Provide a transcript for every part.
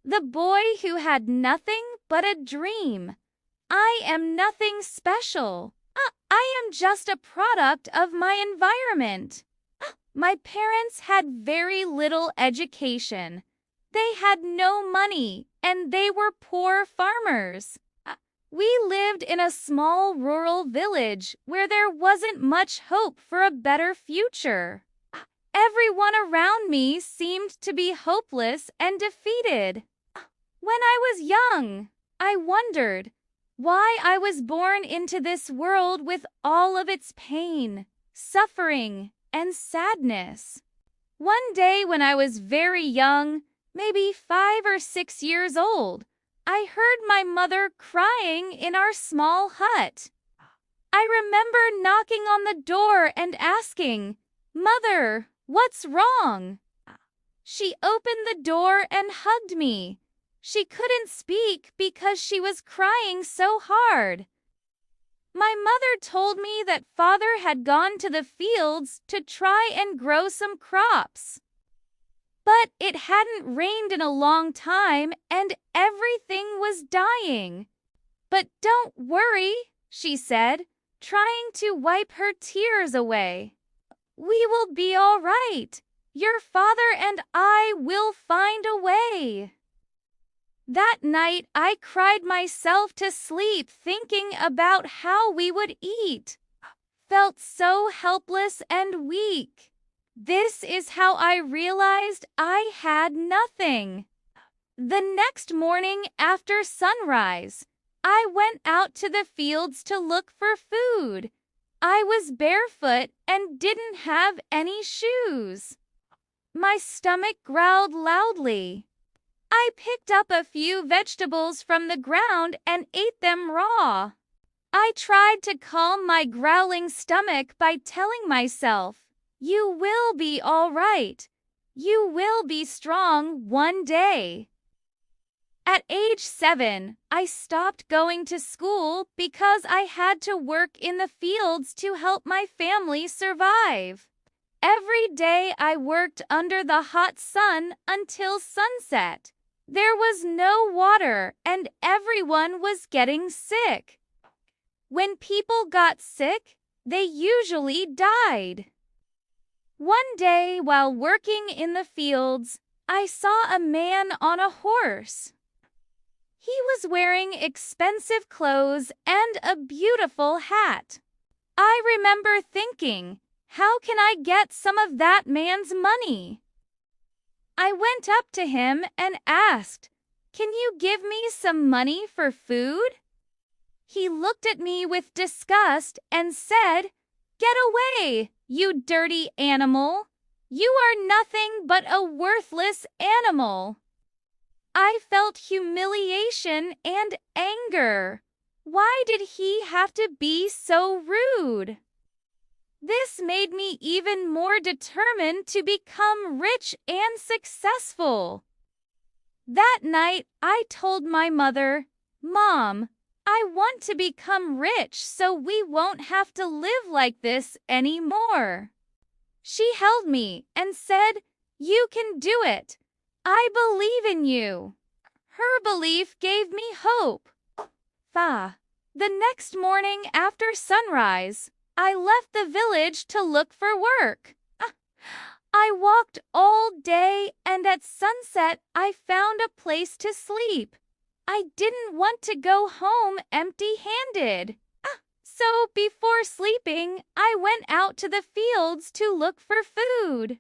The boy who had nothing but a dream. I am nothing special. I am just a product of my environment. My parents had very little education. They had no money, and they were poor farmers. We lived in a small rural village where there wasn't much hope for a better future. Everyone around me seemed to be hopeless and defeated. When I was young, I wondered why I was born into this world with all of its pain, suffering, and sadness. One day when I was very young, maybe 5 or 6 years old, I heard my mother crying in our small hut. I remember knocking on the door and asking, "Mother, what's wrong?" She opened the door and hugged me. She couldn't speak because she was crying so hard. My mother told me that father had gone to the fields to try and grow some crops. But it hadn't rained in a long time and everything was dying. "But don't worry," she said, trying to wipe her tears away. "We will be all right. Your father and I will find a way." That night, I cried myself to sleep thinking about how we would eat. Felt so helpless and weak. This is how I realized I had nothing. The next morning after sunrise, I went out to the fields to look for food. I was barefoot and didn't have any shoes. My stomach growled loudly. I picked up a few vegetables from the ground and ate them raw. I tried to calm my growling stomach by telling myself, "You will be all right. You will be strong one day." At age 7, I stopped going to school because I had to work in the fields to help my family survive. Every day I worked under the hot sun until sunset. There was no water and everyone was getting sick. When people got sick, they usually died. One day while working in the fields, I saw a man on a horse. He was wearing expensive clothes and a beautiful hat. I remember thinking, how can I get some of that man's money? I went up to him and asked, "Can you give me some money for food?" He looked at me with disgust and said, "Get away, you dirty animal! You are nothing but a worthless animal." I felt humiliation and anger. Why did he have to be so rude? This made me even more determined to become rich and successful. That night, I told my mother, "Mom, I want to become rich so we won't have to live like this anymore." She held me and said, "You can do it. I believe in you." Her belief gave me hope. The next morning after sunrise, I left the village to look for work. I walked all day and at sunset I found a place to sleep. I didn't want to go home empty-handed. So before sleeping, I went out to the fields to look for food.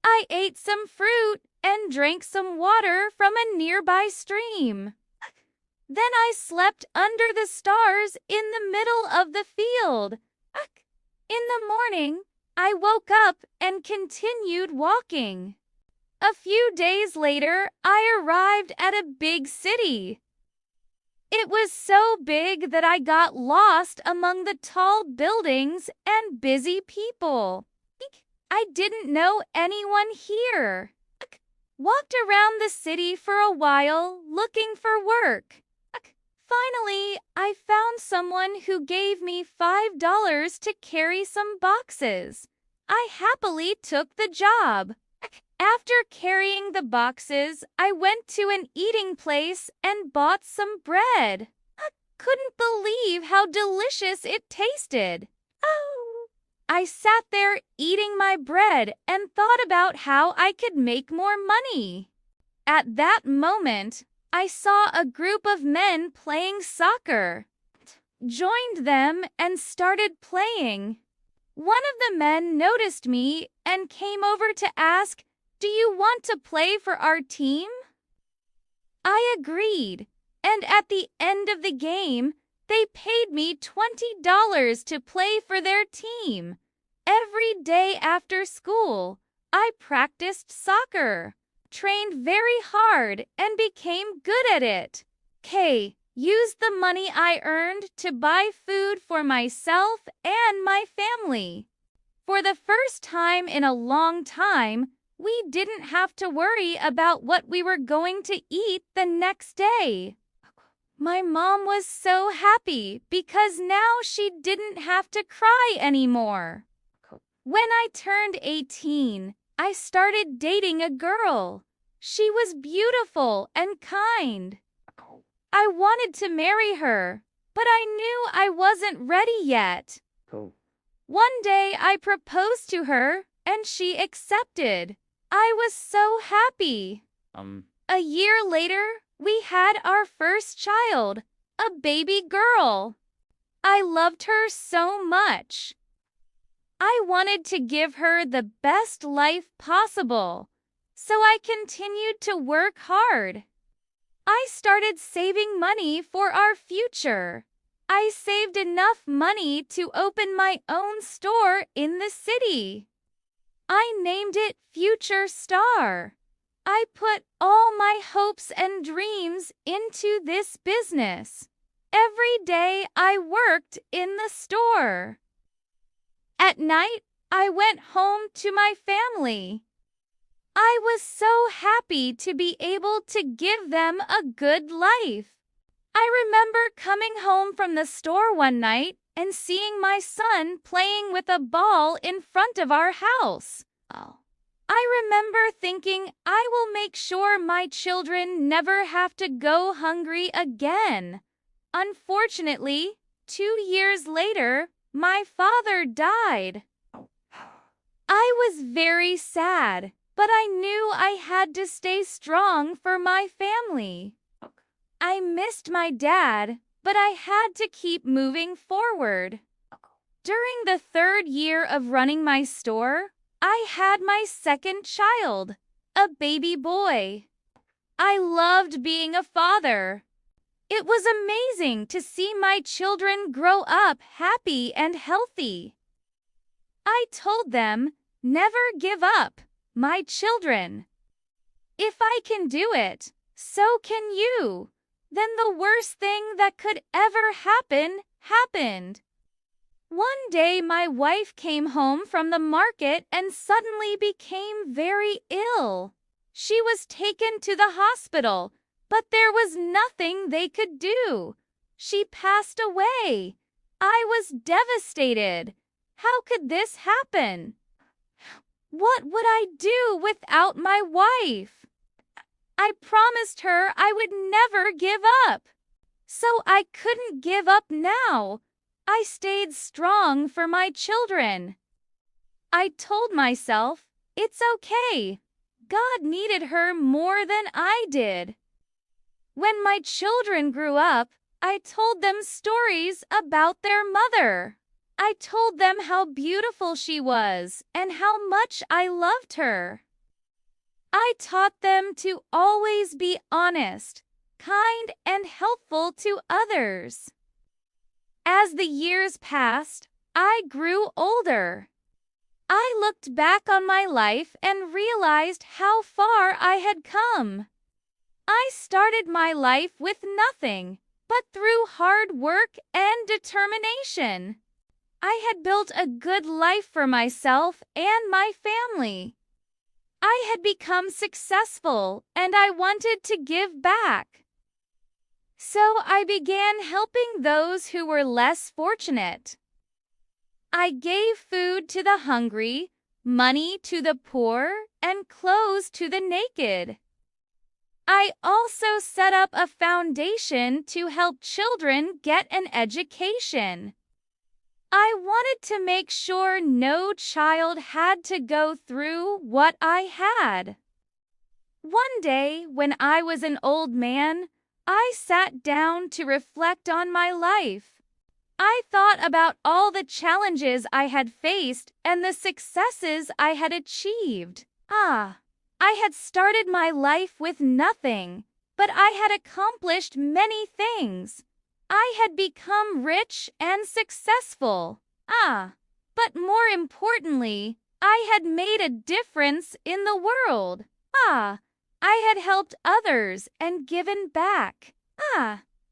I ate some fruit and drank some water from a nearby stream. Then I slept under the stars in the middle of the field. In the morning, I woke up and continued walking. A few days later, I arrived at a big city. It was so big that I got lost among the tall buildings and busy people. I didn't know anyone here. Walked around the city for a while looking for work. Finally, I found someone who gave me $5 to carry some boxes. I happily took the job. After carrying the boxes, I went to an eating place and bought some bread. I couldn't believe how delicious it tasted. Oh! I sat there eating my bread and thought about how I could make more money. At that moment, I saw a group of men playing soccer. Joined them and started playing. One of the men noticed me and came over to ask, "Do you want to play for our team?" I agreed, and at the end of the game, they paid me $20 to play for their team. Every day after school, I practiced soccer, trained very hard, and became good at it. Used the money I earned to buy food for myself and my family. For the first time in a long time, we didn't have to worry about what we were going to eat the next day. My mom was so happy because now she didn't have to cry anymore. When I turned 18, I started dating a girl. She was beautiful and kind. I wanted to marry her, but I knew I wasn't ready yet. One day I proposed to her, and she accepted. I was so happy. A year later, we had our first child, a baby girl. I loved her so much. I wanted to give her the best life possible, so I continued to work hard. I started saving money for our future. I saved enough money to open my own store in the city. I named it Future Star. I put all my hopes and dreams into this business. Every day I worked in the store. At night, I went home to my family. I was so happy to be able to give them a good life. I remember coming home from the store one night and seeing my son playing with a ball in front of our house. I remember thinking, I will make sure my children never have to go hungry again. Unfortunately, 2 years later, my father died. I was very sad, but I knew I had to stay strong for my family. I missed my dad, but I had to keep moving forward. During the 3rd year of running my store, I had my second child, a baby boy. I loved being a father. It was amazing to see my children grow up happy and healthy. I told them, "Never give up, my children. If I can do it, so can you." Then the worst thing that could ever happen happened. One day my wife came home from the market and suddenly became very ill. She was taken to the hospital, but there was nothing they could do. She passed away. I was devastated. How could this happen? What would I do without my wife? I promised her I would never give up. So I couldn't give up now. I stayed strong for my children. I told myself, it's okay. God needed her more than I did. When my children grew up, I told them stories about their mother. I told them how beautiful she was and how much I loved her. I taught them to always be honest, kind, and helpful to others. As the years passed, I grew older. I looked back on my life and realized how far I had come. I started my life with nothing, but through hard work and determination. I had built a good life for myself and my family. I had become successful and I wanted to give back. So I began helping those who were less fortunate. I gave food to the hungry, money to the poor, and clothes to the naked. I also set up a foundation to help children get an education. I wanted to make sure no child had to go through what I had. One day, when I was an old man, I sat down to reflect on my life. I thought about all the challenges I had faced and the successes I had achieved. I had started my life with nothing, but I had accomplished many things. I had become rich and successful. But more importantly, I had made a difference in the world. I had helped others and given back.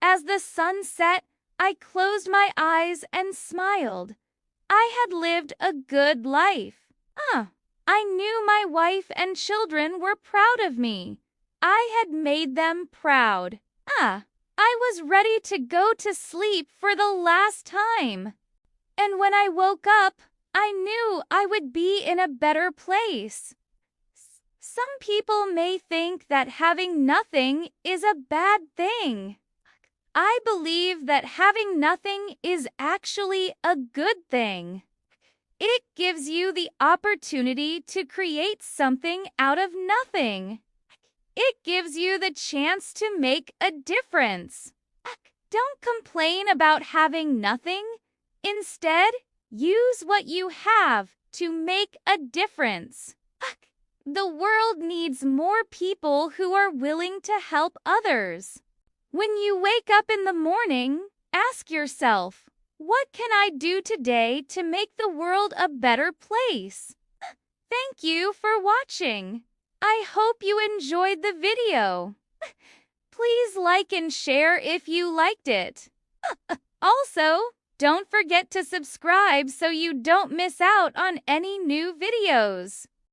As the sun set, I closed my eyes and smiled. I had lived a good life. I knew my wife and children were proud of me. I had made them proud. I was ready to go to sleep for the last time. And when I woke up, I knew I would be in a better place. Some people may think that having nothing is a bad thing. I believe that having nothing is actually a good thing. It gives you the opportunity to create something out of nothing. It gives you the chance to make a difference. Don't complain about having nothing. Instead, use what you have to make a difference. The world needs more people who are willing to help others. When you wake up in the morning, ask yourself, what can I do today to make the world a better place? Thank you for watching. I hope you enjoyed the video. Please like and share if you liked it. Also, don't forget to subscribe so you don't miss out on any new videos.